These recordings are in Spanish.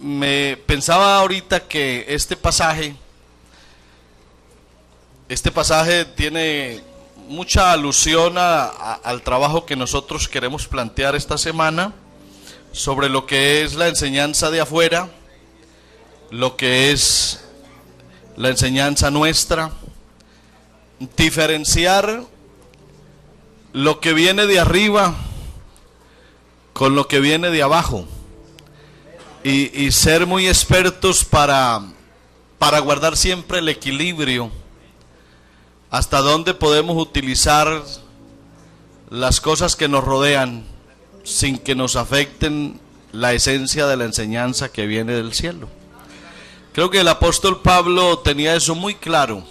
Me pensaba ahorita que este pasaje tiene mucha alusión al trabajo que nosotros queremos plantear esta semana sobre lo que es la enseñanza de afuera, lo que es la enseñanza nuestra, diferenciar lo que viene de arriba con lo que viene de abajo y ser muy expertos para guardar siempre el equilibrio, hasta dónde podemos utilizar las cosas que nos rodean sin que nos afecten la esencia de la enseñanza que viene del cielo. Creo que el apóstol Pablo tenía eso muy claro.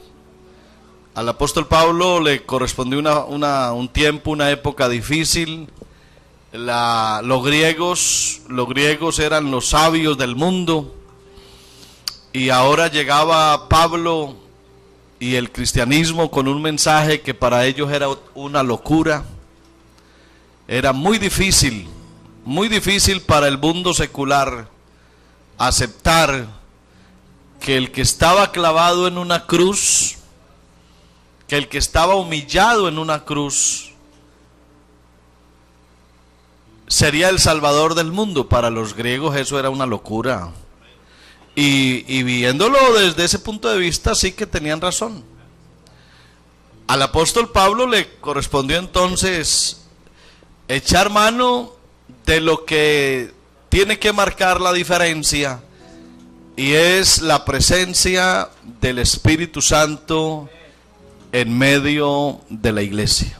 Al apóstol Pablo le correspondió un tiempo, una época difícil. Los griegos eran los sabios del mundo, y ahora llegaba Pablo y el cristianismo con un mensaje que para ellos era una locura. Era muy difícil para el mundo secular aceptar que el que estaba clavado en una cruz, que el que estaba humillado en una cruz, sería el salvador del mundo. Para los griegos eso era una locura. Y viéndolo desde ese punto de vista, sí que tenían razón. Al apóstol Pablo le correspondió entonces echar mano de lo que tiene que marcar la diferencia, y es la presencia del Espíritu Santo en medio de la iglesia.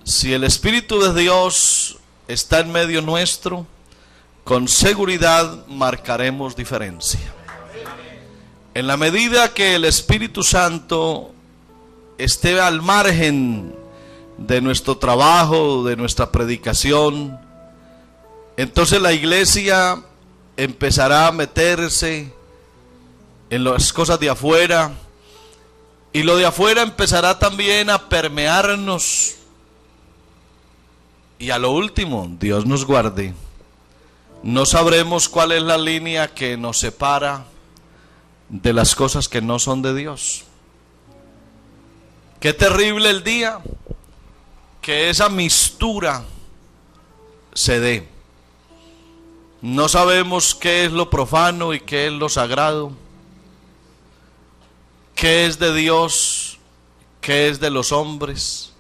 Si el Espíritu de Dios está en medio nuestro, con seguridad marcaremos diferencia. En la medida que el Espíritu Santo esté al margen de nuestro trabajo, de nuestra predicación, entonces la iglesia empezará a meterse en las cosas de afuera, y lo de afuera empezará también a permearnos. Y a lo último, Dios nos guarde, no sabremos cuál es la línea que nos separa de las cosas que no son de Dios. Qué terrible el día que esa mistura se dé. No sabemos qué es lo profano y qué es lo sagrado, qué es de Dios, qué es de los hombres,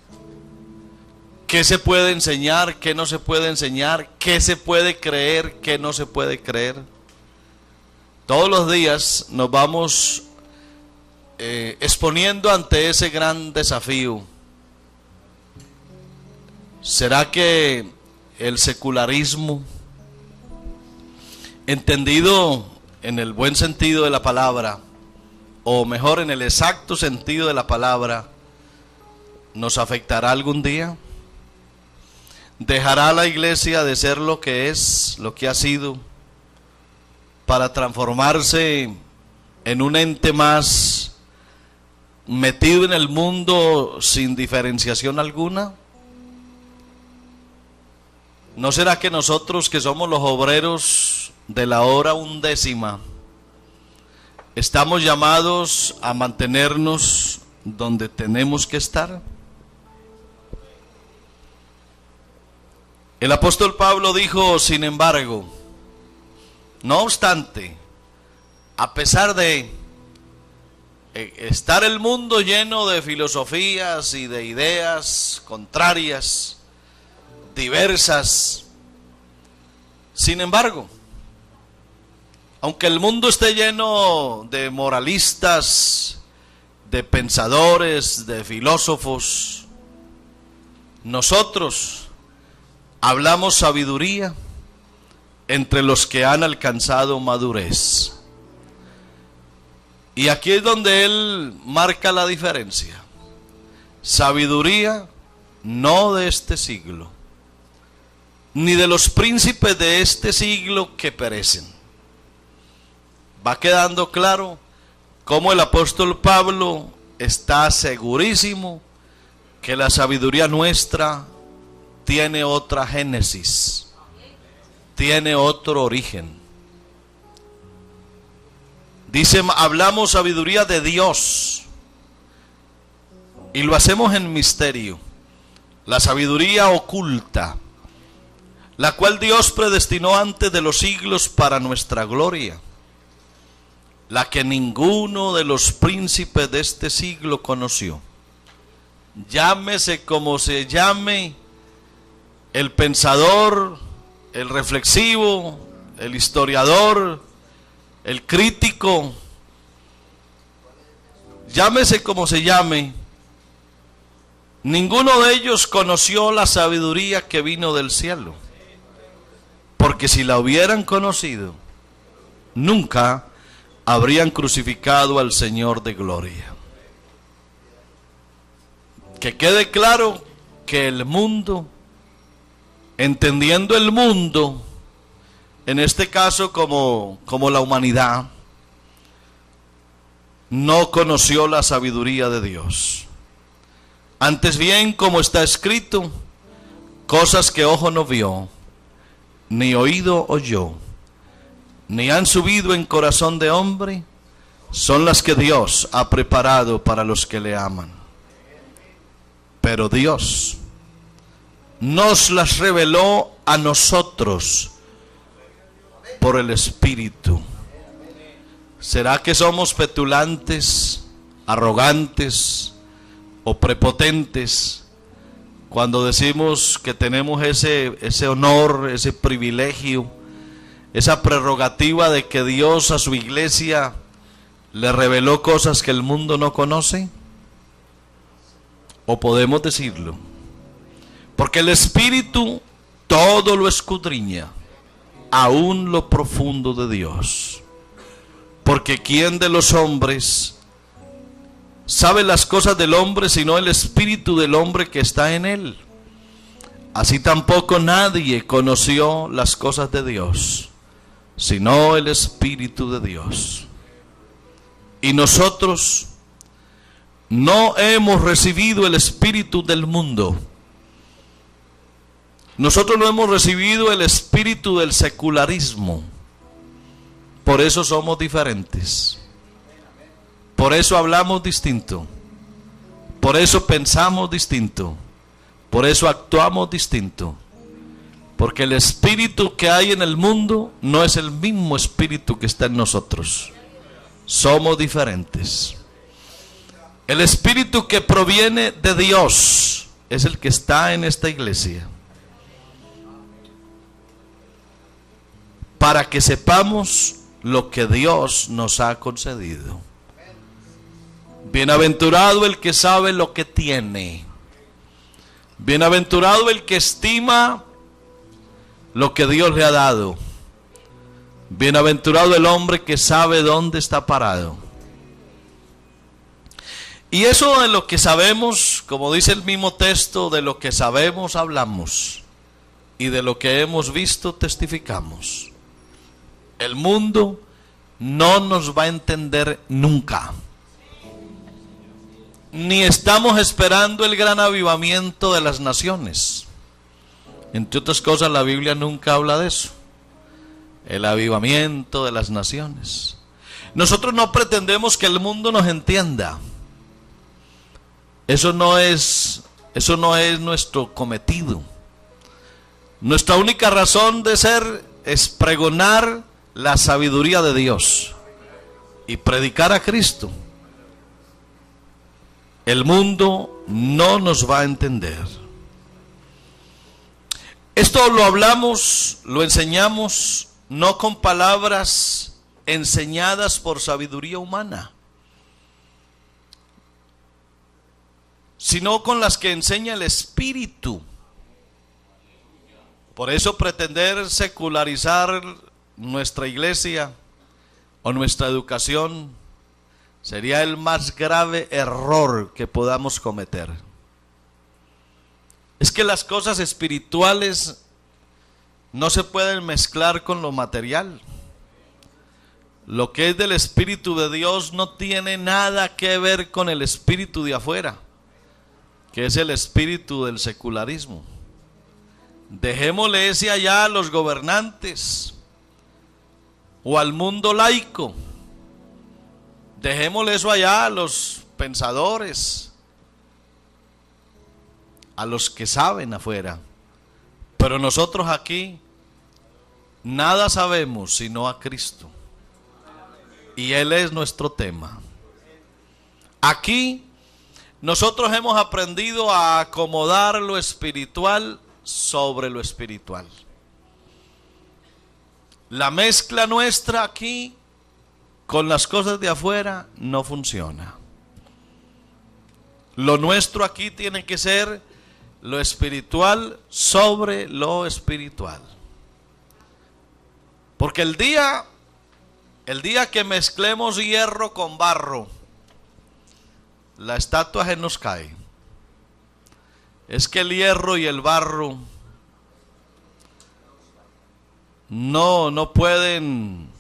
qué se puede enseñar, qué no se puede enseñar, qué se puede creer, qué no se puede creer. Todos los días nos vamos exponiendo ante ese gran desafío. ¿Será que el secularismo, entendido en el buen sentido de la palabra, o mejor en el exacto sentido de la palabra, nos afectará algún día? ¿Dejará la iglesia de ser lo que es, lo que ha sido, para transformarse en un ente más metido en el mundo sin diferenciación alguna? ¿No será que nosotros, que somos los obreros de la hora undécima, estamos llamados a mantenernos donde tenemos que estar? El apóstol Pablo dijo: sin embargo, no obstante, a pesar de estar el mundo lleno de filosofías y de ideas contrarias, diversas, sin embargo, aunque el mundo esté lleno de moralistas, de pensadores, de filósofos, nosotros hablamos sabiduría entre los que han alcanzado madurez. Y aquí es donde él marca la diferencia. Sabiduría no de este siglo, ni de los príncipes de este siglo que perecen. Va quedando claro cómo el apóstol Pablo está segurísimo que la sabiduría nuestra tiene otra génesis. tiene otro origen. Dice, hablamos sabiduría de Dios y lo hacemos en misterio. La sabiduría oculta, la cual Dios predestinó antes de los siglos para nuestra gloria, la que ninguno de los príncipes de este siglo conoció. Llámese como se llame, el pensador, el reflexivo, el historiador, el crítico, llámese como se llame, ninguno de ellos conoció la sabiduría que vino del cielo, porque si la hubieran conocido, nunca habrían crucificado al Señor de gloria. Que quede claro que el mundo, entendiendo el mundo, en este caso como la humanidad, no conoció la sabiduría de Dios. Antes bien, como está escrito, cosas que ojo no vio, ni oído oyó, ni han subido en corazón de hombre, son las que Dios ha preparado para los que le aman. Pero Dios nos las reveló a nosotros por el Espíritu. ¿Será que somos petulantes, arrogantes o prepotentes cuando decimos que tenemos ese honor, ese privilegio, esa prerrogativa de que Dios a su iglesia le reveló cosas que el mundo no conoce? ¿O podemos decirlo? Porque el Espíritu todo lo escudriña, aún lo profundo de Dios. Porque ¿quién de los hombres sabe las cosas del hombre sino el espíritu del hombre que está en él? Así tampoco nadie conoció las cosas de Dios sino el Espíritu de Dios. Y nosotros no hemos recibido el espíritu del mundo. Nosotros no hemos recibido el espíritu del secularismo. Por eso somos diferentes. Por eso hablamos distinto. Por eso pensamos distinto. Por eso actuamos distinto. Porque el espíritu que hay en el mundo no es el mismo espíritu que está en nosotros. Somos diferentes. El espíritu que proviene de Dios es el que está en esta iglesia. Para que sepamos lo que Dios nos ha concedido. Bienaventurado el que sabe lo que tiene. Bienaventurado el que estima lo que Dios le ha dado. Bienaventurado el hombre que sabe dónde está parado. Y eso de lo que sabemos, como dice el mismo texto, de lo que sabemos hablamos, y de lo que hemos visto testificamos. El mundo no nos va a entender nunca. Ni estamos esperando el gran avivamiento de las naciones. Entre otras cosas, la Biblia nunca habla de eso. El avivamiento de las naciones. Nosotros no pretendemos que el mundo nos entienda. Eso no es nuestro cometido. Nuestra única razón de ser es pregonar la sabiduría de Dios y predicar a Cristo. El mundo no nos va a entender. Esto lo hablamos, lo enseñamos, no con palabras enseñadas por sabiduría humana, sino con las que enseña el Espíritu. Por eso pretender secularizar nuestra iglesia o nuestra educación sería el más grave error que podamos cometer. Es que las cosas espirituales no se pueden mezclar con lo material. Lo que es del Espíritu de Dios no tiene nada que ver con el espíritu de afuera, que es el espíritu del secularismo. Dejémosle ese allá a los gobernantes o al mundo laico. Dejémosle eso allá a los pensadores, a los que saben afuera. Pero nosotros aquí nada sabemos sino a Cristo. Y Él es nuestro tema. Aquí nosotros hemos aprendido a acomodar lo espiritual sobre lo espiritual. La mezcla nuestra aquí con las cosas de afuera no funciona. Lo nuestro aquí tiene que ser lo espiritual sobre lo espiritual. Porque el día que mezclemos hierro con barro, la estatua se nos cae. Es que el hierro y el barro no pueden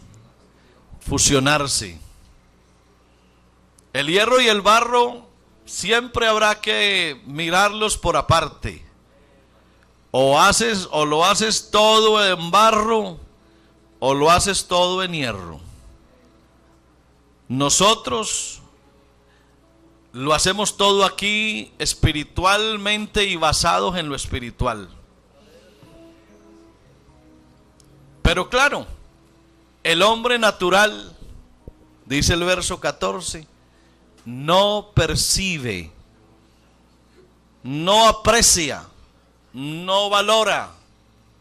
fusionarse. El hierro y el barro siempre habrá que mirarlos por aparte. O lo haces todo en barro o lo haces todo en hierro. Nosotros lo hacemos todo aquí espiritualmente y basados en lo espiritual. Pero claro, el hombre natural, dice el verso 14, no percibe, no aprecia, no valora,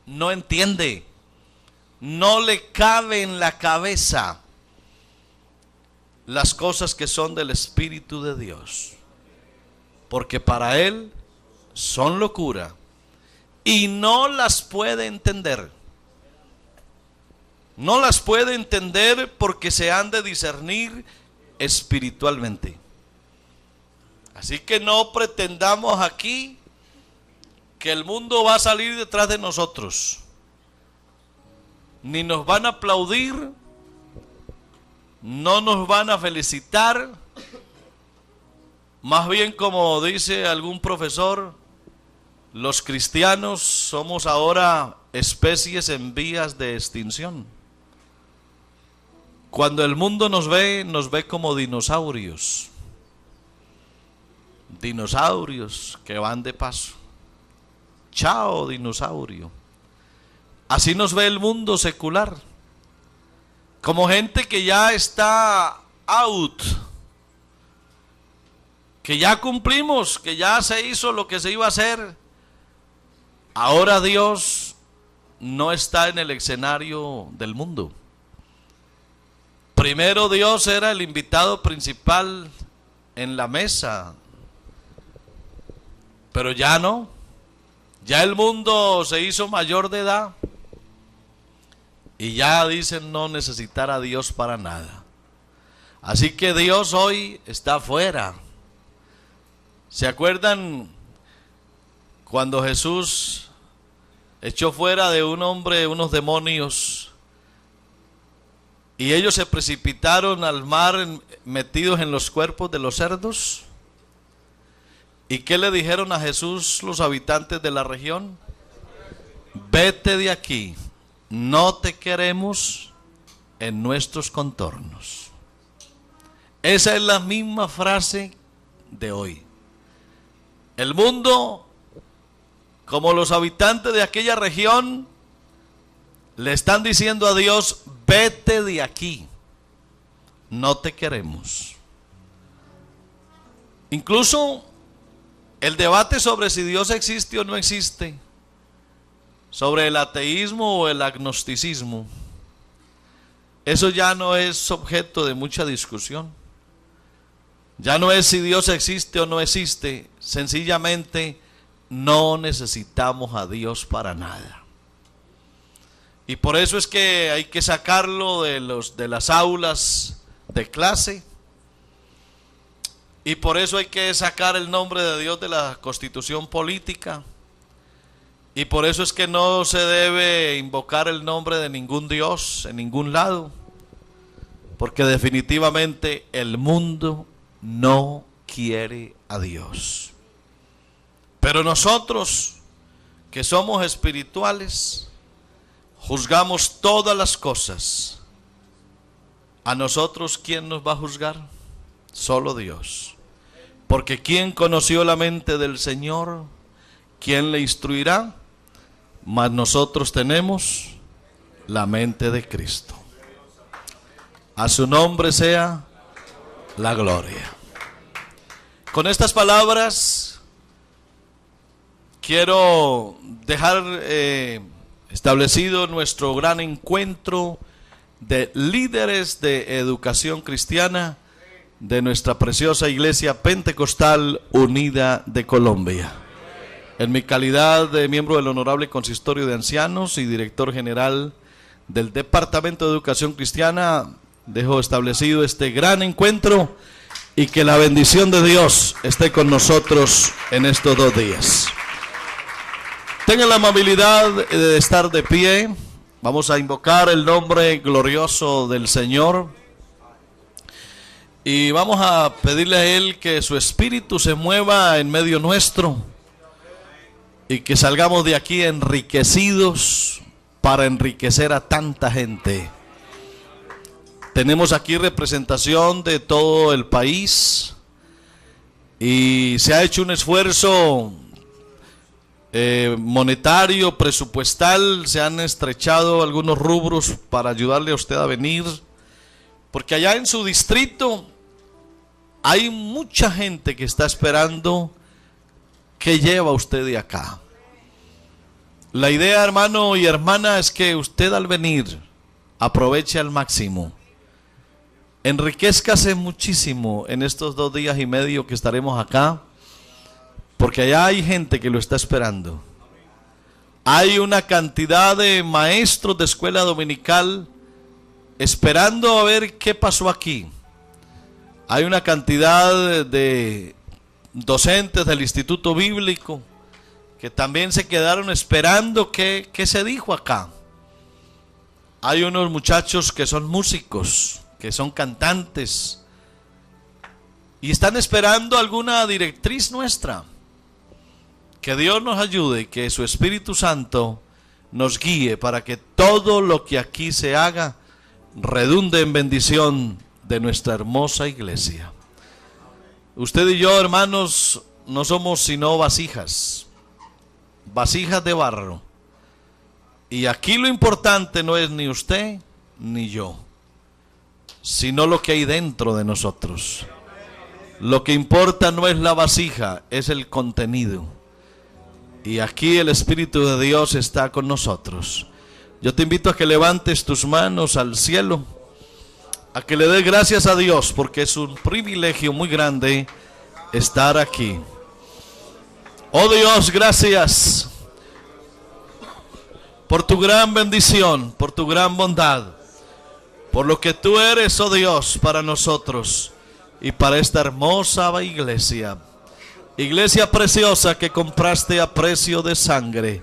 no entiende, no le cabe en la cabeza las cosas que son del Espíritu de Dios, porque para él son locura y no las puede entender. No las puede entender porque se han de discernir espiritualmente. Así que no pretendamos aquí que el mundo va a salir detrás de nosotros, ni nos van a aplaudir, no nos van a felicitar. Más bien, como dice algún profesor, los cristianos somos ahora especies en vías de extinción. Cuando el mundo nos ve como dinosaurios. Dinosaurios que van de paso. Chao, dinosaurio. Así nos ve el mundo secular. Como gente que ya está out, que ya cumplimos, que ya se hizo lo que se iba a hacer. Ahora Dios no está en el escenario del mundo. Primero Dios era el invitado principal en la mesa, pero ya no. Ya el mundo se hizo mayor de edad y ya dicen no necesitar a Dios para nada. Así que Dios hoy está afuera. ¿Se acuerdan cuando Jesús echó fuera de un hombre unos demonios y ellos se precipitaron al mar metidos en los cuerpos de los cerdos? ¿Y qué le dijeron a Jesús los habitantes de la región? Vete de aquí, no te queremos en nuestros contornos. Esa es la misma frase de hoy. El mundo, como los habitantes de aquella región, le están diciendo a Dios, vete de aquí, no te queremos. Incluso el debate sobre si Dios existe o no existe, sobre el ateísmo o el agnosticismo, eso ya no es objeto de mucha discusión. Ya no es si Dios existe o no existe, sencillamente no necesitamos a Dios para nada. Y por eso es que hay que sacarlo de las aulas de clase. Y por eso hay que sacar el nombre de Dios de la constitución política. Y por eso es que no se debe invocar el nombre de ningún Dios en ningún lado. Porque definitivamente el mundo no quiere a Dios. Pero nosotros, que somos espirituales, juzgamos todas las cosas. ¿A nosotros quién nos va a juzgar? Solo Dios. Porque ¿quién conoció la mente del Señor? ¿Quién le instruirá? Mas nosotros tenemos la mente de Cristo. A su nombre sea la gloria. Con estas palabras quiero dejar establecido nuestro gran encuentro de líderes de educación cristiana de nuestra preciosa Iglesia Pentecostal Unida de Colombia. En mi calidad de miembro del Honorable Consistorio de Ancianos y director general del Departamento de Educación Cristiana, dejo establecido este gran encuentro y que la bendición de Dios esté con nosotros en estos 2 días. Tengan la amabilidad de estar de pie. Vamos a invocar el nombre glorioso del Señor y vamos a pedirle a Él que su Espíritu se mueva en medio nuestro y que salgamos de aquí enriquecidos para enriquecer a tanta gente. Tenemos aquí representación de todo el país y se ha hecho un esfuerzo monetario, presupuestal. Se han estrechado algunos rubros para ayudarle a usted a venir, porque allá en su distrito hay mucha gente que está esperando qué lleva usted de acá. La idea, hermano y hermana, es que usted al venir aproveche al máximo, enriquézcase muchísimo en estos 2 días y medio que estaremos acá, porque allá hay gente que lo está esperando. Hay una cantidad de maestros de escuela dominical esperando a ver qué pasó aquí. Hay una cantidad de docentes del Instituto Bíblico que también se quedaron esperando qué se dijo acá. Hay unos muchachos que son músicos, que son cantantes, y están esperando alguna directriz nuestra. Que Dios nos ayude, que su Espíritu Santo nos guíe para que todo lo que aquí se haga redunde en bendición de nuestra hermosa iglesia. Usted y yo, hermanos, no somos sino vasijas de barro. Y aquí lo importante no es ni usted ni yo, sino lo que hay dentro de nosotros. Lo que importa no es la vasija, es el contenido. Y aquí el Espíritu de Dios está con nosotros. Yo te invito a que levantes tus manos al cielo, a que le des gracias a Dios, porque es un privilegio muy grande estar aquí. Oh Dios, gracias por tu gran bendición, por tu gran bondad, por lo que tú eres, oh Dios, para nosotros y para esta hermosa iglesia. Iglesia preciosa que compraste a precio de sangre.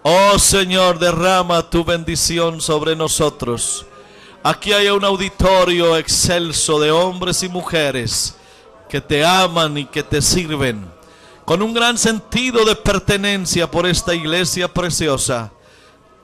Oh Señor, derrama tu bendición sobre nosotros. Aquí hay un auditorio excelso de hombres y mujeres que te aman y que te sirven con un gran sentido de pertenencia por esta iglesia preciosa.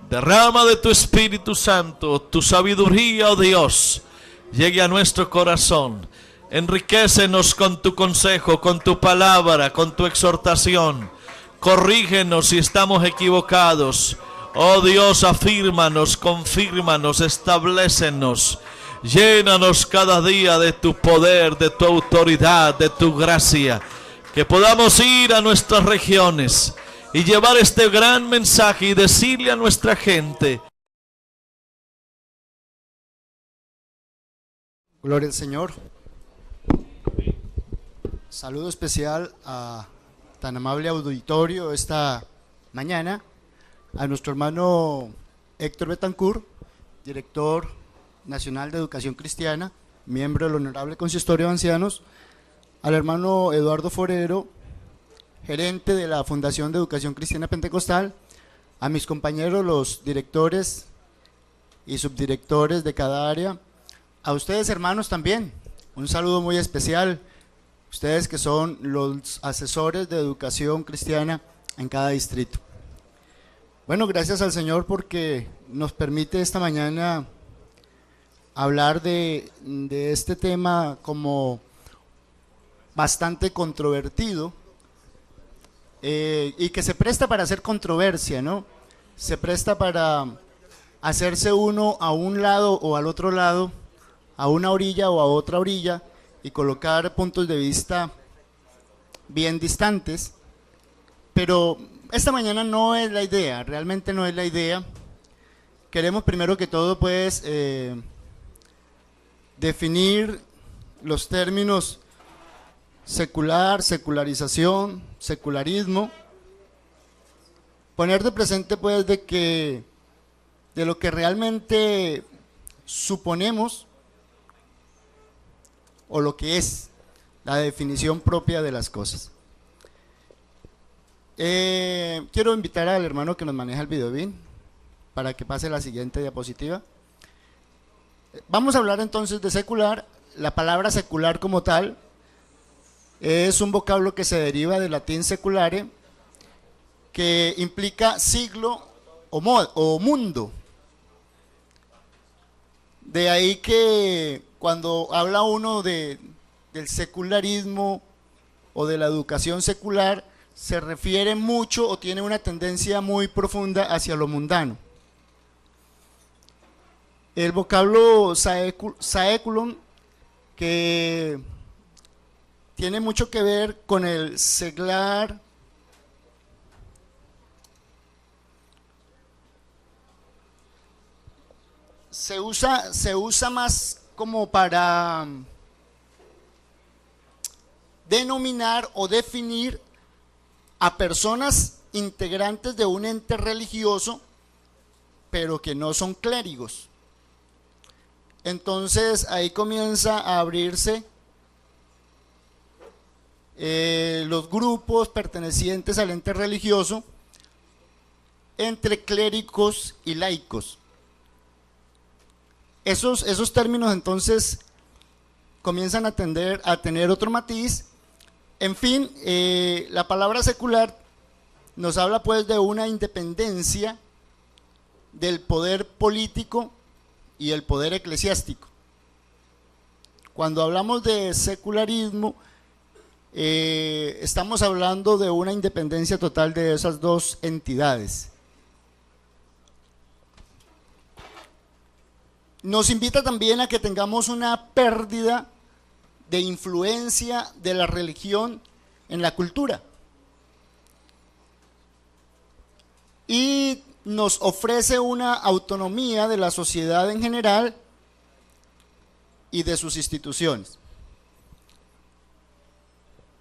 Derrama de tu Espíritu Santo, tu sabiduría, oh Dios, llegue a nuestro corazón. Enriquécenos con tu consejo, con tu palabra, con tu exhortación. Corrígenos si estamos equivocados. Oh Dios, afírmanos, confírmanos, establécenos. Llénanos cada día de tu poder, de tu autoridad, de tu gracia. Que podamos ir a nuestras regiones y llevar este gran mensaje y decirle a nuestra gente. Gloria al Señor. Saludo especial a tan amable auditorio esta mañana, a nuestro hermano Héctor Betancourt, director nacional de Educación Cristiana, miembro del Honorable Consistorio de Ancianos, al hermano Eduardo Forero, gerente de la Fundación de Educación Cristiana Pentecostal, a mis compañeros los directores y subdirectores de cada área, a ustedes hermanos también, un saludo muy especial. Ustedes que son los asesores de educación cristiana en cada distrito. Bueno, gracias al Señor porque nos permite esta mañana hablar de este tema como bastante controvertido y que se presta para hacer controversia, ¿no? Se presta para hacerse uno a un lado o al otro lado, a una orilla o a otra orilla y colocar puntos de vista bien distantes, pero esta mañana no es la idea, realmente no es la idea. Queremos primero que todo pues definir los términos secular, secularización, secularismo, poner de presente pues de lo que realmente suponemos o lo que es la definición propia de las cosas. Quiero invitar al hermano que nos maneja el videobin para que pase la siguiente diapositiva. Vamos a hablar entonces de secular. La palabra secular como tal es un vocablo que se deriva del latín seculare, que implica siglo o mundo. De ahí que cuando habla uno del secularismo o de la educación secular, se refiere mucho o tiene una tendencia muy profunda hacia lo mundano. El vocablo saeculum, que tiene mucho que ver con el seglar, se usa más como para denominar o definir a personas integrantes de un ente religioso, pero que no son clérigos. Entonces ahí comienza a abrirse los grupos pertenecientes al ente religioso entre clérigos y laicos. Esos términos entonces comienzan a tener otro matiz. En fin, la palabra secular nos habla pues de una independencia del poder político y el poder eclesiástico. Cuando hablamos de secularismo, estamos hablando de una independencia total de esas dos entidades. Nos invita también a que tengamos una pérdida de influencia de la religión en la cultura. Y nos ofrece una autonomía de la sociedad en general y de sus instituciones.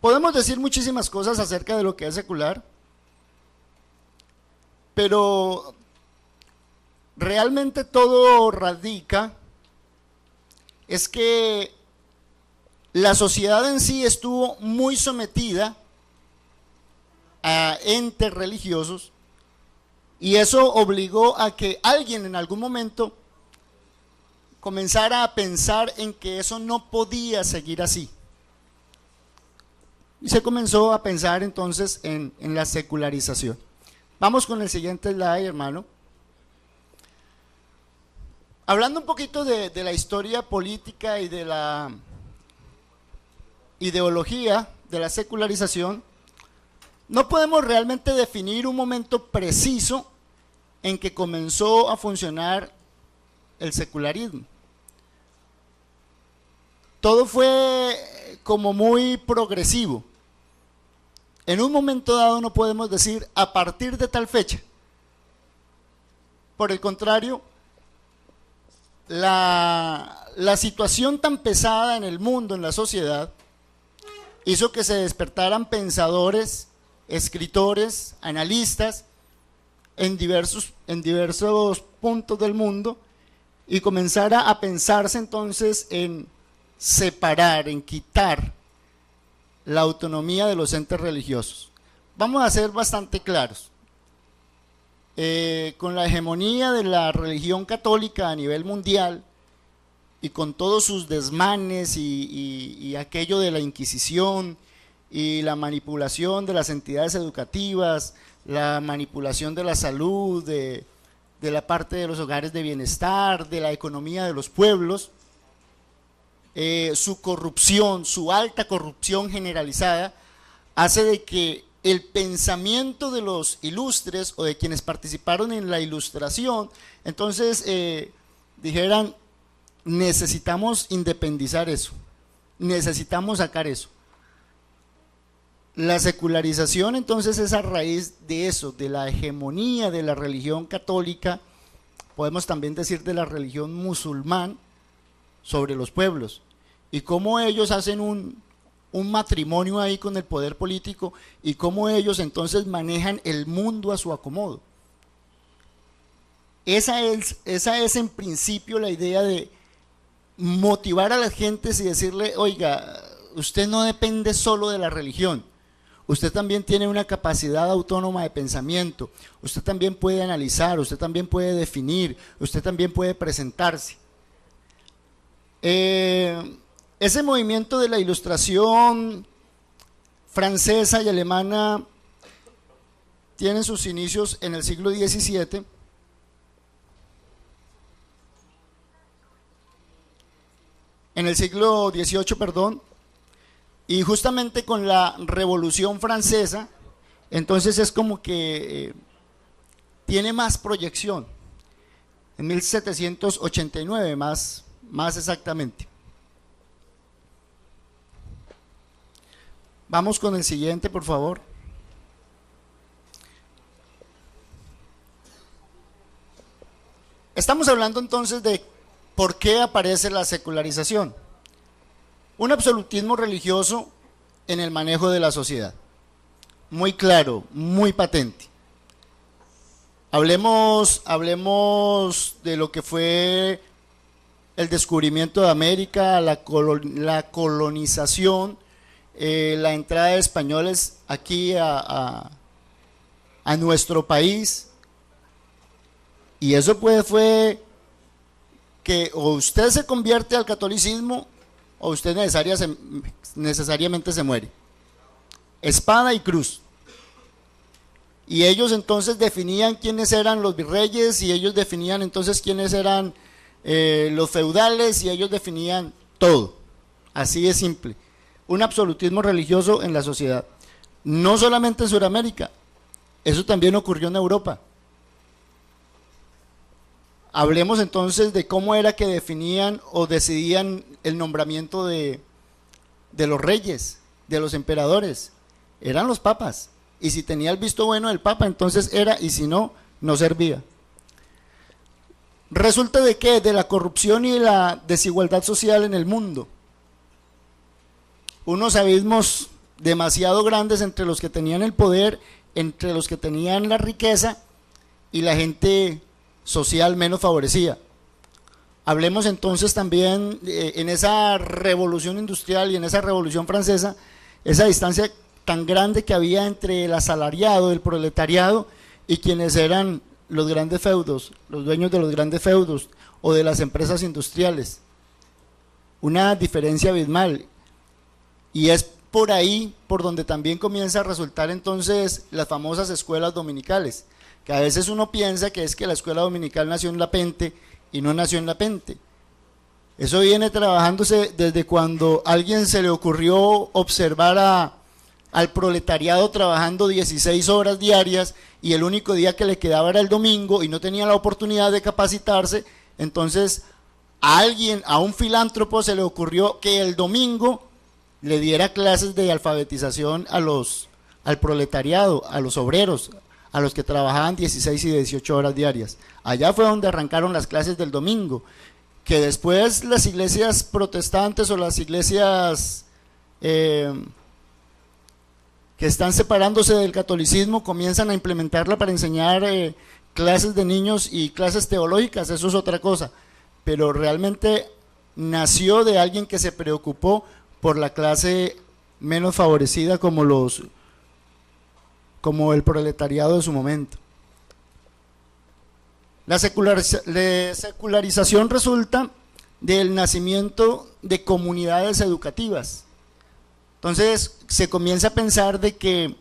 Podemos decir muchísimas cosas acerca de lo que es secular, pero realmente todo radica es que la sociedad en sí estuvo muy sometida a entes religiosos y eso obligó a que alguien en algún momento comenzara a pensar en que eso no podía seguir así. Y se comenzó a pensar entonces en la secularización. Vamos con el siguiente slide, hermano. Hablando un poquito de la historia política y de la ideología de la secularización, no podemos realmente definir un momento preciso en que comenzó a funcionar el secularismo. Todo fue como muy progresivo. En un momento dado no podemos decir a partir de tal fecha. Por el contrario, la situación tan pesada en el mundo, en la sociedad, hizo que se despertaran pensadores, escritores, analistas en diversos puntos del mundo y comenzara a pensarse entonces en separar, en quitar la autonomía de los entes religiosos. Vamos a ser bastante claros. Con la hegemonía de la religión católica a nivel mundial y con todos sus desmanes y aquello de la Inquisición y la manipulación de las entidades educativas, la manipulación de la salud, de la parte de los hogares de bienestar, de la economía de los pueblos, su corrupción, su alta corrupción generalizada, hace de que el pensamiento de los ilustres o de quienes participaron en la ilustración, entonces dijeran, necesitamos independizar eso, necesitamos sacar eso. La secularización entonces es a raíz de eso, de la hegemonía de la religión católica, podemos también decir de la religión musulmán sobre los pueblos, y cómo ellos hacen un matrimonio ahí con el poder político y cómo ellos entonces manejan el mundo a su acomodo. Esa es en principio la idea de motivar a las gentes y decirle, oiga, usted no depende solo de la religión, usted también tiene una capacidad autónoma de pensamiento, usted también puede analizar, usted también puede definir, usted también puede presentarse. Ese movimiento de la ilustración francesa y alemana tiene sus inicios en el siglo XVII. En el siglo XVIII, perdón, y justamente con la Revolución Francesa, entonces es como que tiene más proyección, en 1789 más exactamente. Vamos con el siguiente, por favor. Estamos hablando entonces de por qué aparece la secularización. Un absolutismo religioso en el manejo de la sociedad. Muy claro, muy patente. Hablemos de lo que fue el descubrimiento de América, la colonización, la entrada de españoles aquí a nuestro país, y eso fue que o usted se convierte al catolicismo o usted necesariamente se muere. Espada y cruz. Y ellos entonces definían quiénes eran los virreyes, y ellos definían entonces quiénes eran los feudales, y ellos definían todo. Así de simple. Un absolutismo religioso en la sociedad. No solamente en Sudamérica, eso también ocurrió en Europa. Hablemos entonces de cómo era que definían o decidían el nombramiento de los reyes, de los emperadores. Eran los papas, y si tenía el visto bueno del papa, entonces era, y si no, no servía. Resulta de que de la corrupción y de la desigualdad social en el mundo, unos abismos demasiado grandes entre los que tenían el poder, entre los que tenían la riqueza y la gente social menos favorecida. Hablemos entonces también en esa revolución industrial y en esa revolución francesa, esa distancia tan grande que había entre el asalariado, el proletariado, y quienes eran los grandes feudos, los dueños de los grandes feudos o de las empresas industriales. Una diferencia abismal. Y es por ahí por donde también comienza a resultar entonces las famosas escuelas dominicales, que a veces uno piensa que es que la escuela dominical nació en La Pente y no nació en La Pente. Eso viene trabajándose desde cuando a alguien se le ocurrió observar al proletariado trabajando 16 horas diarias, y el único día que le quedaba era el domingo y no tenía la oportunidad de capacitarse. Entonces a un filántropo se le ocurrió que el domingo le diera clases de alfabetización al proletariado, a los obreros, a los que trabajaban 16 y 18 horas diarias. Allá fue donde arrancaron las clases del domingo, que después las iglesias protestantes o las iglesias que están separándose del catolicismo comienzan a implementarla para enseñar clases de niños y clases teológicas. Eso es otra cosa, pero realmente nació de alguien que se preocupó por la clase menos favorecida como el proletariado de su momento. La secularización resulta del nacimiento de comunidades educativas. Entonces se comienza a pensar de que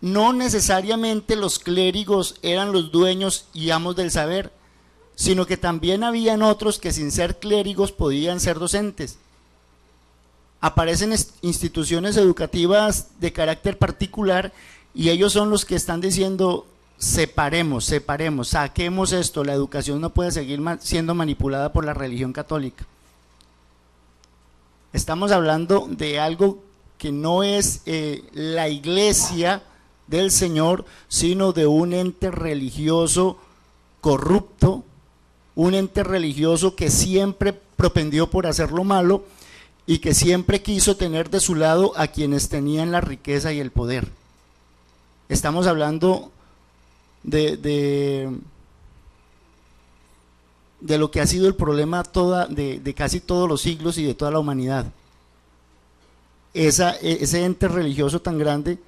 no necesariamente los clérigos eran los dueños y amos del saber, sino que también habían otros que sin ser clérigos podían ser docentes. Aparecen instituciones educativas de carácter particular y ellos son los que están diciendo: separemos, saquemos esto, la educación no puede seguir siendo manipulada por la religión católica. Estamos hablando de algo que no es la iglesia del Señor, sino de un ente religioso corrupto, un ente religioso que siempre propendió por hacer lo malo y que siempre quiso tener de su lado a quienes tenían la riqueza y el poder. Estamos hablando de lo que ha sido el problema de casi todos los siglos y de toda la humanidad. Ese ente religioso tan grande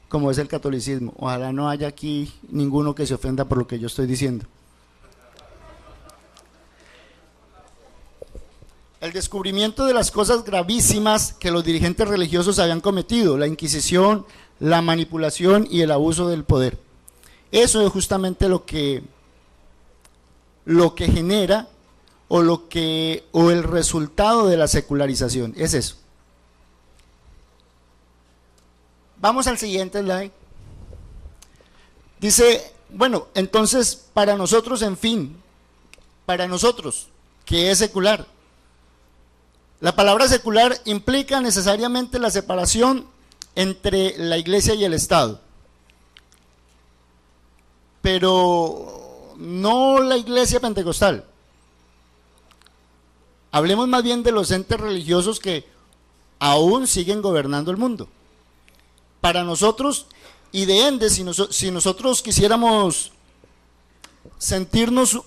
como es el catolicismo. Ojalá no haya aquí ninguno que se ofenda por lo que yo estoy diciendo. El descubrimiento de las cosas gravísimas que los dirigentes religiosos habían cometido: la Inquisición, la manipulación y el abuso del poder. Eso es justamente lo que genera o el resultado de la secularización, es eso. Vamos al siguiente slide. Dice, bueno, entonces para nosotros, en fin, para nosotros, ¿qué es secular? La palabra secular implica necesariamente la separación entre la iglesia y el Estado, pero no la iglesia pentecostal. Hablemos más bien de los entes religiosos que aún siguen gobernando el mundo. Para nosotros, y de ende, si nosotros quisiéramos sentirnos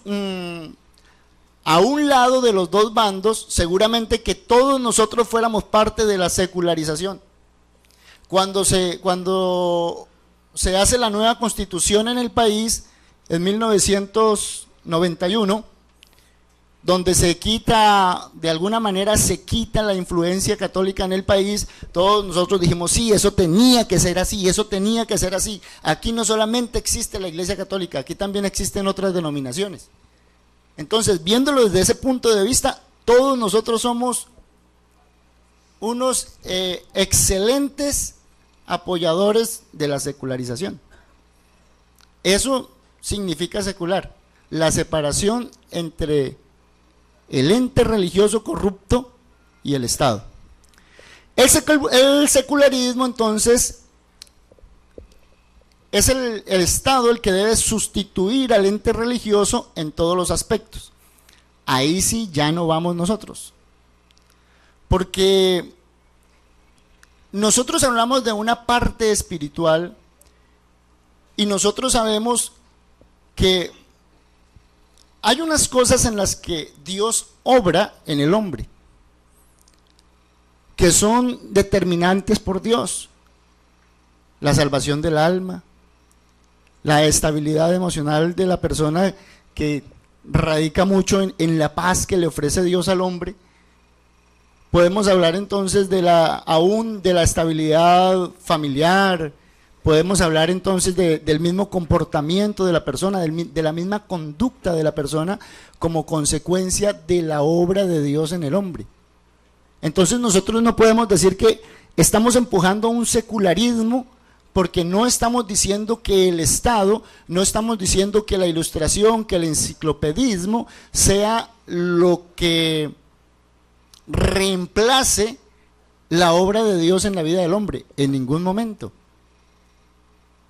a un lado de los dos bandos, seguramente que todos nosotros fuéramos parte de la secularización. Cuando se hace la nueva constitución en el país, en 1991, donde de alguna manera se quita la influencia católica en el país, todos nosotros dijimos: sí, eso tenía que ser así, eso tenía que ser así. Aquí no solamente existe la Iglesia Católica, aquí también existen otras denominaciones. Entonces, viéndolo desde ese punto de vista, todos nosotros somos unos excelentes apoyadores de la secularización. Eso significa secular, la separación entre el ente religioso corrupto y el Estado. El secularismo, entonces, es el Estado el que debe sustituir al ente religioso en todos los aspectos. Ahí sí ya no vamos nosotros, porque nosotros hablamos de una parte espiritual y nosotros sabemos que hay unas cosas en las que Dios obra en el hombre, que son determinantes por Dios: la salvación del alma, la estabilidad emocional de la persona, que radica mucho en la paz que le ofrece Dios al hombre. Podemos hablar entonces aún de la estabilidad familiar. Podemos hablar entonces del mismo comportamiento de la persona, de la misma conducta de la persona como consecuencia de la obra de Dios en el hombre. Entonces nosotros no podemos decir que estamos empujando a un secularismo, porque no estamos diciendo que el Estado, no estamos diciendo que la ilustración, que el enciclopedismo sea lo que reemplace la obra de Dios en la vida del hombre, en ningún momento.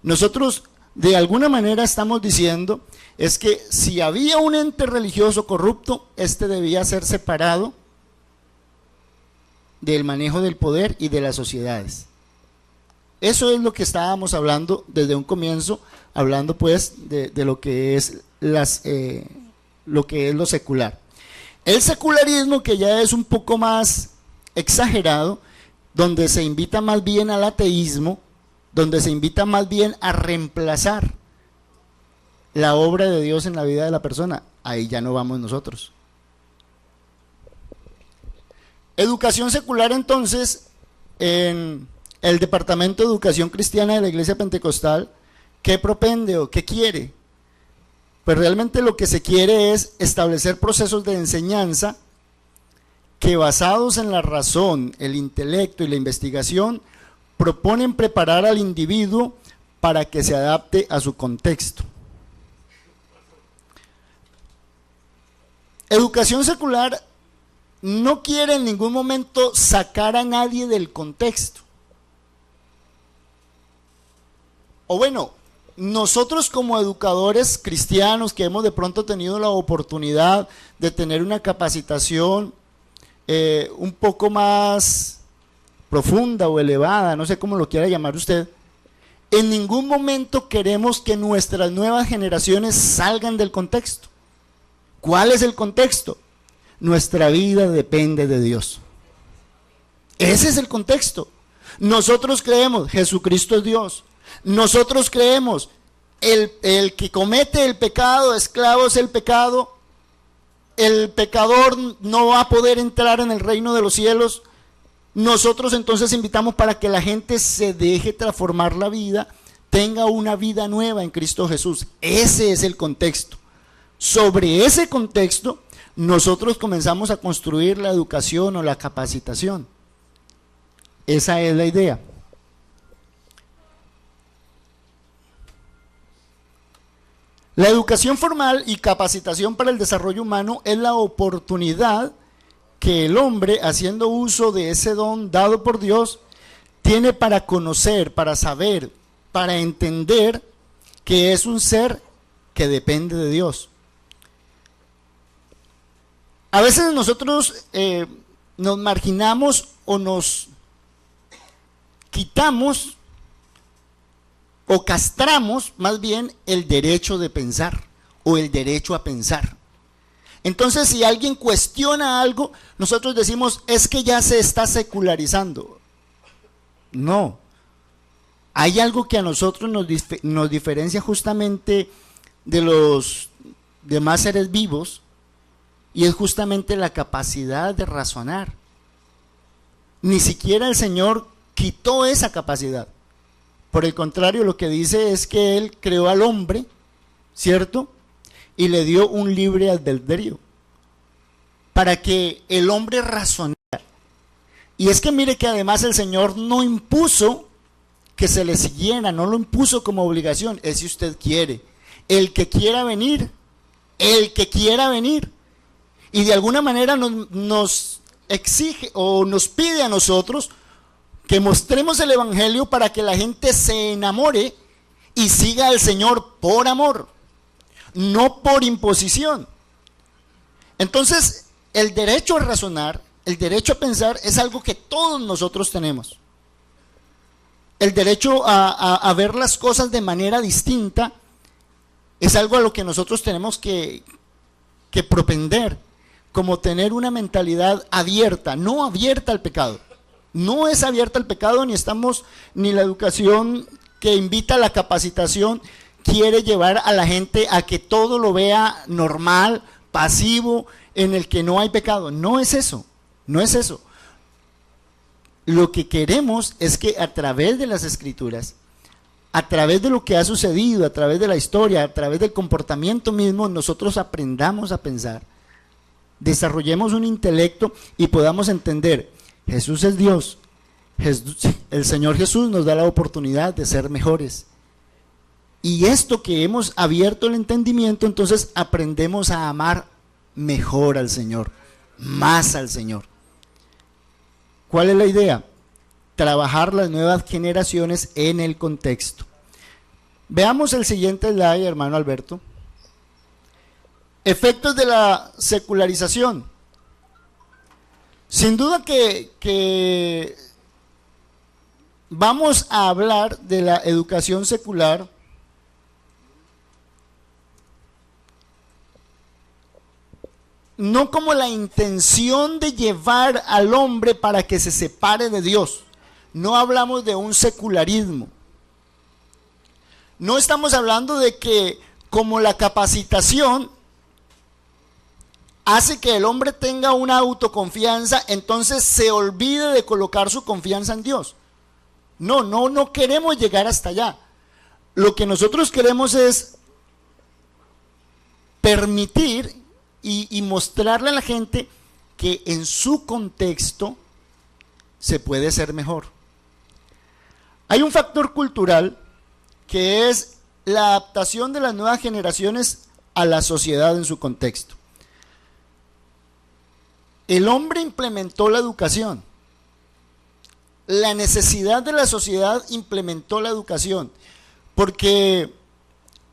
Nosotros de alguna manera estamos diciendo es que si había un ente religioso corrupto, este debía ser separado del manejo del poder y de las sociedades. Eso es lo que estábamos hablando desde un comienzo, hablando pues de lo que es lo secular. El secularismo, que ya es un poco más exagerado, donde se invita más bien al ateísmo, donde se invita más bien a reemplazar la obra de Dios en la vida de la persona, ahí ya no vamos nosotros. Educación secular, entonces, en el Departamento de Educación Cristiana de la Iglesia Pentecostal, ¿qué propende o qué quiere? Pues realmente lo que se quiere es establecer procesos de enseñanza que, basados en la razón, el intelecto y la investigación, proponen preparar al individuo para que se adapte a su contexto. Educación secular no quiere en ningún momento sacar a nadie del contexto. O bueno, nosotros como educadores cristianos que hemos de pronto tenido la oportunidad de tener una capacitación un poco más profunda o elevada, no sé cómo lo quiera llamar usted, en ningún momento queremos que nuestras nuevas generaciones salgan del contexto. ¿Cuál es el contexto? Nuestra vida depende de Dios. Ese es el contexto. Nosotros creemos, Jesucristo es Dios. Nosotros creemos, el que comete el pecado, esclavo es el pecado. El pecador no va a poder entrar en el reino de los cielos. Nosotros entonces invitamos para que la gente se deje transformar la vida, tenga una vida nueva en Cristo Jesús. Ese es el contexto. Sobre ese contexto, nosotros comenzamos a construir la educación o la capacitación. Esa es la idea. La educación formal y capacitación para el desarrollo humano es la oportunidad que el hombre, haciendo uso de ese don dado por Dios, tiene para conocer, para saber, para entender que es un ser que depende de Dios. A veces nosotros nos marginamos o nos quitamos o castramos más bien el derecho de pensar o el derecho a pensar. Entonces, si alguien cuestiona algo, nosotros decimos, es que ya se está secularizando. No. Hay algo que a nosotros nos diferencia justamente de los demás seres vivos, y es justamente la capacidad de razonar. Ni siquiera el Señor quitó esa capacidad. Por el contrario, lo que dice es que Él creó al hombre, ¿cierto? Y le dio un libre albedrío para que el hombre razonara. Y es que mire que además el Señor no impuso que se le siguiera, no lo impuso como obligación, es si usted quiere. El que quiera venir, el que quiera venir. Y de alguna manera nos exige o nos pide a nosotros que mostremos el Evangelio para que la gente se enamore y siga al Señor por amor, no por imposición. Entonces, el derecho a razonar, el derecho a pensar es algo que todos nosotros tenemos. El derecho a ver las cosas de manera distinta es algo a lo que nosotros tenemos que propender, como tener una mentalidad abierta, no abierta al pecado. No es abierta al pecado, ni la educación que invita a la capacitación quiere llevar a la gente a que todo lo vea normal, pasivo, en el que no hay pecado. No es eso, no es eso. Lo que queremos es que a través de las Escrituras, a través de lo que ha sucedido, a través de la historia, a través del comportamiento mismo, nosotros aprendamos a pensar, desarrollemos un intelecto y podamos entender, Jesús es Dios, el Señor Jesús nos da la oportunidad de ser mejores. Y esto que hemos abierto el entendimiento, entonces aprendemos a amar mejor al Señor, más al Señor. ¿Cuál es la idea? Trabajar las nuevas generaciones en el contexto. Veamos el siguiente slide, hermano Alberto. Efectos de la secularización. Sin duda que vamos a hablar de la educación secular no como la intención de llevar al hombre para que se separe de Dios. No hablamos de un secularismo. No estamos hablando de que como la capacitación hace que el hombre tenga una autoconfianza, entonces se olvide de colocar su confianza en Dios. No queremos llegar hasta allá. Lo que nosotros queremos es permitir y mostrarle a la gente que en su contexto se puede ser mejor. Hay un factor cultural que es la adaptación de las nuevas generaciones a la sociedad en su contexto. El hombre implementó la educación. La necesidad de la sociedad implementó la educación, porque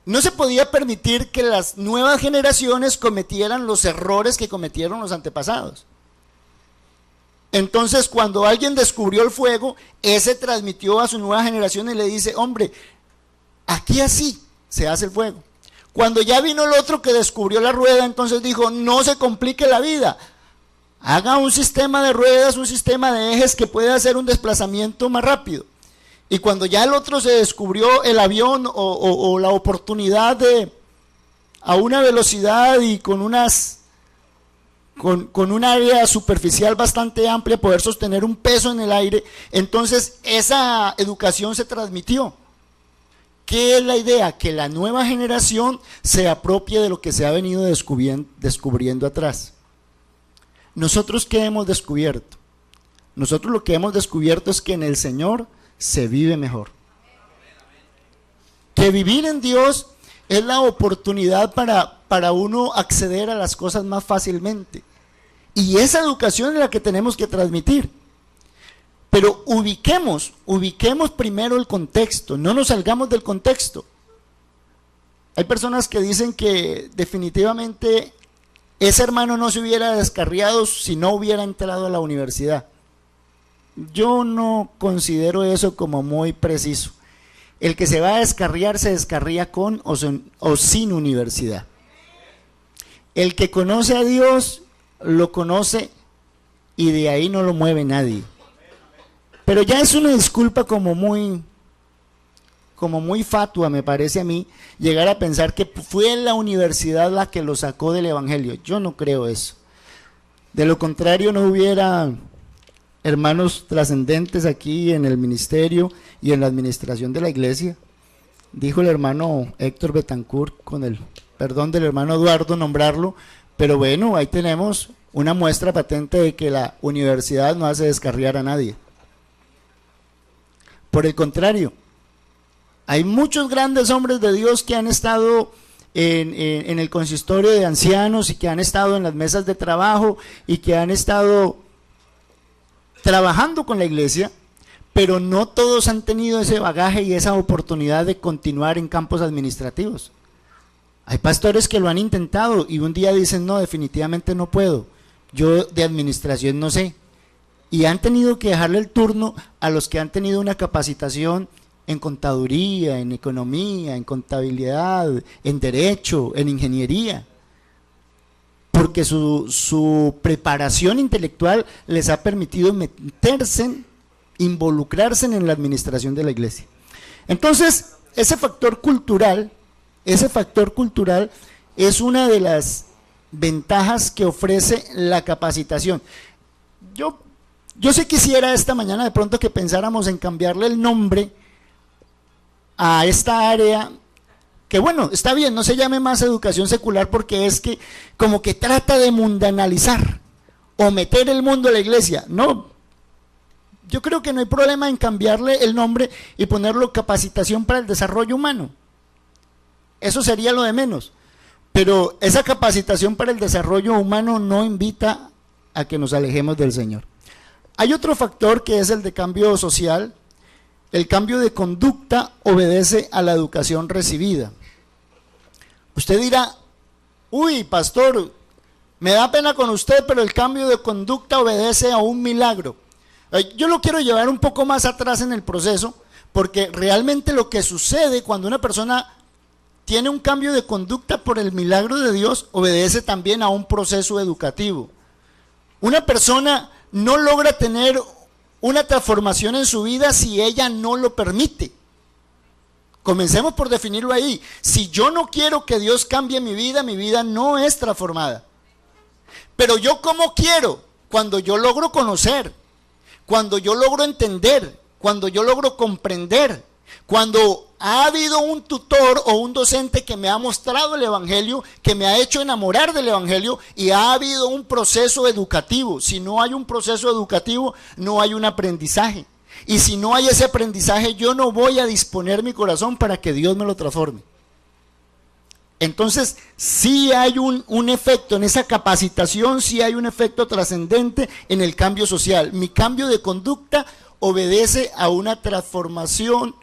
no se podía permitir que las nuevas generaciones cometieran los errores que cometieron los antepasados. Entonces, cuando alguien descubrió el fuego, ese transmitió a su nueva generación y le dice: hombre, aquí así se hace el fuego. Cuando ya vino el otro que descubrió la rueda, entonces dijo: no se complique la vida, haga un sistema de ruedas, un sistema de ejes que pueda hacer un desplazamiento más rápido. Y cuando ya el otro se descubrió el avión o la oportunidad de, a una velocidad y con un área superficial bastante amplia, poder sostener un peso en el aire, entonces esa educación se transmitió. ¿Qué es la idea? Que la nueva generación se apropie de lo que se ha venido descubriendo atrás. ¿Nosotros qué hemos descubierto? Nosotros lo que hemos descubierto es que en el Señor se vive mejor. Que vivir en Dios es la oportunidad para uno acceder a las cosas más fácilmente. Y esa educación es la que tenemos que transmitir. Pero ubiquemos primero el contexto, no nos salgamos del contexto. Hay personas que dicen que definitivamente ese hermano no se hubiera descarriado si no hubiera entrado a la universidad. Yo no considero eso como muy preciso. El que se va a descarriar se descarría con o sin universidad. El que conoce a Dios lo conoce y de ahí no lo mueve nadie. Pero ya es una disculpa como muy fatua, me parece a mí, llegar a pensar que fue la universidad la que lo sacó del evangelio. Yo no creo eso. De lo contrario, no hubiera hermanos trascendentes aquí en el ministerio y en la administración de la iglesia. Dijo el hermano Héctor Betancourt, con el perdón del hermano Eduardo, nombrarlo, pero bueno, ahí tenemos una muestra patente de que la universidad no hace descarriar a nadie. Por el contrario, hay muchos grandes hombres de Dios que han estado en el consistorio de ancianos y que han estado en las mesas de trabajo y que han estado trabajando con la iglesia, pero no todos han tenido ese bagaje y esa oportunidad de continuar en campos administrativos. Hay pastores que lo han intentado y un día dicen: no, definitivamente no puedo, yo de administración no sé. Y han tenido que dejarle el turno a los que han tenido una capacitación en contaduría, en economía, en contabilidad, en derecho, en ingeniería, porque su preparación intelectual les ha permitido meterse, involucrarse en la administración de la iglesia. Entonces, ese factor cultural es una de las ventajas que ofrece la capacitación. Yo sí quisiera esta mañana de pronto que pensáramos en cambiarle el nombre a esta área, que bueno, está bien, no se llame más educación secular porque es que como que trata de mundanalizar o meter el mundo a la iglesia. No, yo creo que no hay problema en cambiarle el nombre y ponerlo capacitación para el desarrollo humano. Eso sería lo de menos. Pero esa capacitación para el desarrollo humano no invita a que nos alejemos del Señor. Hay otro factor que es el de cambio social. El cambio de conducta obedece a la educación recibida. Usted dirá: uy, pastor, me da pena con usted, pero el cambio de conducta obedece a un milagro. Yo lo quiero llevar un poco más atrás en el proceso, porque realmente lo que sucede cuando una persona tiene un cambio de conducta por el milagro de Dios, obedece también a un proceso educativo. Una persona no logra tener una transformación en su vida si ella no lo permite. Comencemos por definirlo ahí. Si yo no quiero que Dios cambie mi vida no es transformada. Pero yo ¿cómo quiero? Cuando yo logro conocer, cuando yo logro entender, cuando yo logro comprender, cuando ha habido un tutor o un docente que me ha mostrado el Evangelio, que me ha hecho enamorar del Evangelio, y ha habido un proceso educativo. Si no hay un proceso educativo, no hay un aprendizaje. Y si no hay ese aprendizaje, yo no voy a disponer mi corazón para que Dios me lo transforme. Entonces, sí hay un efecto en esa capacitación, sí hay un efecto trascendente en el cambio social. Mi cambio de conducta obedece a una transformación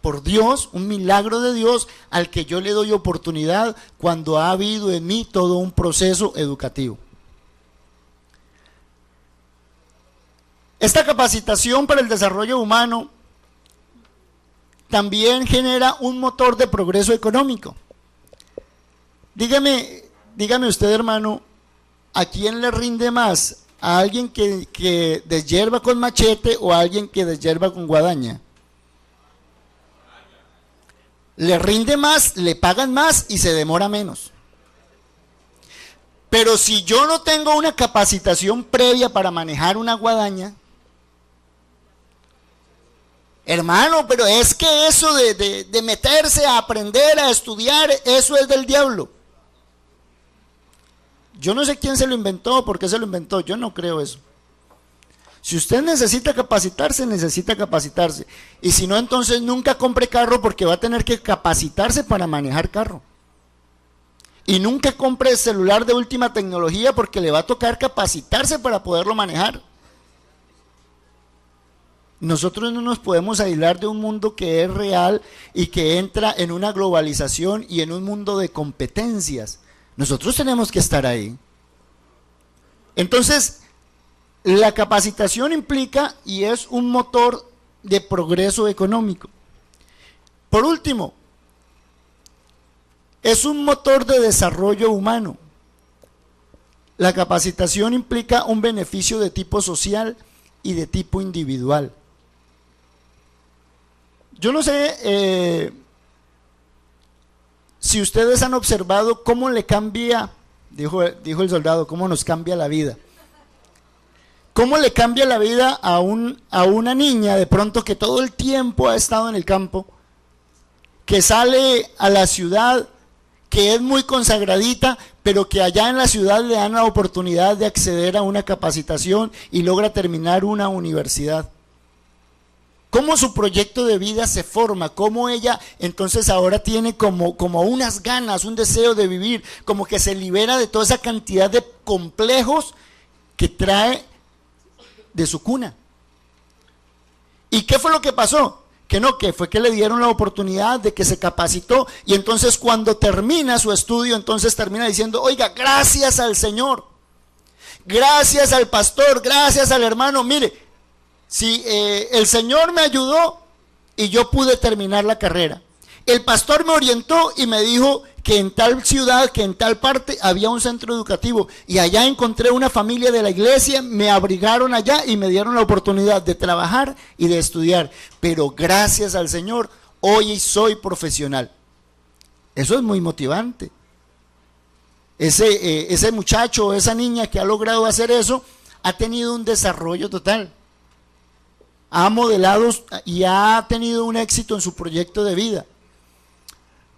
por Dios, un milagro de Dios al que yo le doy oportunidad cuando ha habido en mí todo un proceso educativo. Esta capacitación para el desarrollo humano también genera un motor de progreso económico. Dígame usted, hermano, ¿a quién le rinde más? ¿A alguien que deshierva con machete o a alguien que deshierva con guadaña? Le rinde más, le pagan más y se demora menos. Pero si yo no tengo una capacitación previa para manejar una guadaña, hermano, pero es que eso de meterse a aprender, a estudiar, eso es del diablo. Yo no sé quién se lo inventó, por qué se lo inventó, yo no creo eso. Si usted necesita capacitarse, necesita capacitarse. Y si no, entonces nunca compre carro porque va a tener que capacitarse para manejar carro. Y nunca compre celular de última tecnología porque le va a tocar capacitarse para poderlo manejar. Nosotros no nos podemos aislar de un mundo que es real y que entra en una globalización y en un mundo de competencias. Nosotros tenemos que estar ahí. Entonces, la capacitación implica y es un motor de progreso económico. Por último, es un motor de desarrollo humano. La capacitación implica un beneficio de tipo social y de tipo individual. Yo no sé si ustedes han observado cómo le cambia, dijo el soldado, cómo nos cambia la vida. ¿Cómo le cambia la vida a una niña de pronto que todo el tiempo ha estado en el campo, que sale a la ciudad, que es muy consagradita, pero que allá en la ciudad le dan la oportunidad de acceder a una capacitación y logra terminar una universidad? Cómo su proyecto de vida se forma, cómo ella entonces ahora tiene como unas ganas, un deseo de vivir, como que se libera de toda esa cantidad de complejos que trae de su cuna. ¿Y qué fue lo que pasó? Que fue que le dieron la oportunidad de que se capacitó y entonces cuando termina su estudio, entonces termina diciendo, oiga, gracias al Señor, gracias al pastor, gracias al hermano, mire, si el Señor me ayudó y yo pude terminar la carrera. El pastor me orientó y me dijo que en tal ciudad, que en tal parte había un centro educativo y allá encontré una familia de la iglesia, me abrigaron allá y me dieron la oportunidad de trabajar y de estudiar. Pero gracias al Señor, hoy soy profesional. Eso es muy motivante. Ese muchacho o esa niña que ha logrado hacer eso ha tenido un desarrollo total. Ha modelado y ha tenido un éxito en su proyecto de vida.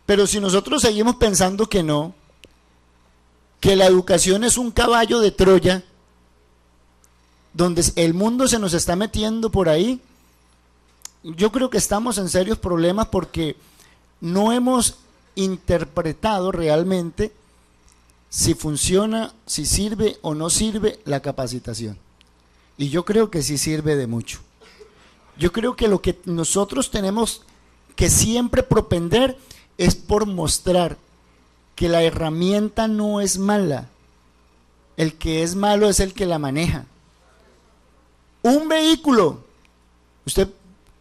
Pero si nosotros seguimos pensando que no, que la educación es un caballo de Troya, donde el mundo se nos está metiendo por ahí, yo creo que estamos en serios problemas porque no hemos interpretado realmente si funciona, si sirve o no sirve la capacitación. Y yo creo que sí sirve de mucho. Yo creo que lo que nosotros tenemos que siempre propender es por mostrar que la herramienta no es mala. El que es malo es el que la maneja. Un vehículo, usted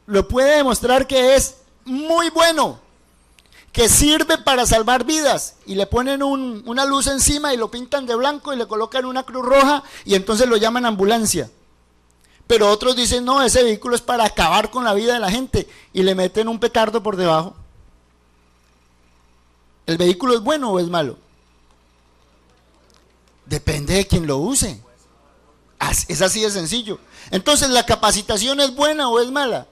lo puede demostrar que es muy bueno, que sirve para salvar vidas, y le ponen una luz encima y lo pintan de blanco y le colocan una cruz roja y entonces lo llaman ambulancia. Pero otros dicen, no, ese vehículo es para acabar con la vida de la gente y le meten un petardo por debajo. ¿El vehículo es bueno o es malo? Depende de quien lo use. Es así de sencillo. Entonces, ¿la capacitación es buena o es mala?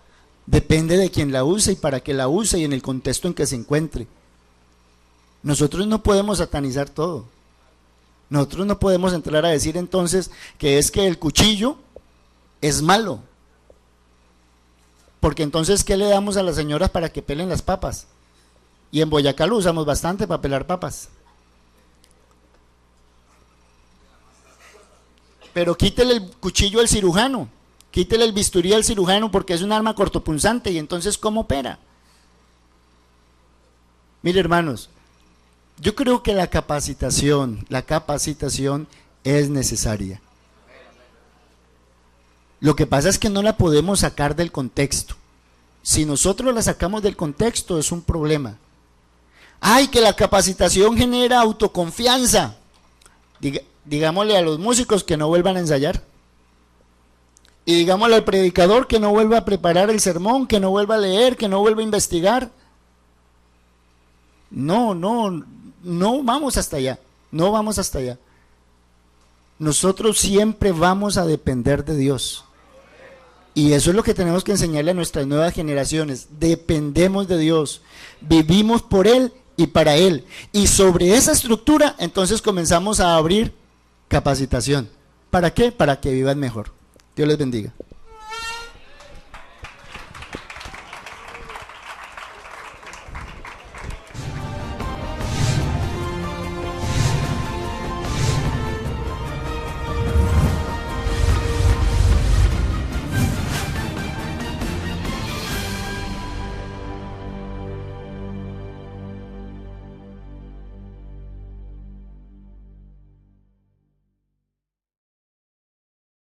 Depende de quién la use y para qué la use y en el contexto en que se encuentre. Nosotros no podemos satanizar todo. Nosotros no podemos entrar a decir entonces que es que el cuchillo es malo. Porque entonces, ¿qué le damos a las señoras para que pelen las papas? Y en Boyacá lo usamos bastante para pelar papas. Pero quítele el cuchillo al cirujano, quítele el bisturí al cirujano porque es un arma cortopunzante y entonces ¿cómo opera? Mire, hermanos, yo creo que la capacitación es necesaria. Lo que pasa es que no la podemos sacar del contexto. Si nosotros la sacamos del contexto es un problema. Ay, que la capacitación genera autoconfianza. Digámosle a los músicos que no vuelvan a ensayar. Y digámosle al predicador que no vuelva a preparar el sermón, que no vuelva a leer, que no vuelva a investigar. No vamos hasta allá. No vamos hasta allá. Nosotros siempre vamos a depender de Dios. Y eso es lo que tenemos que enseñarle a nuestras nuevas generaciones. Dependemos de Dios. Vivimos por Él y para Él. Y sobre esa estructura, entonces comenzamos a abrir capacitación. ¿Para qué? Para que vivan mejor. Dios les bendiga.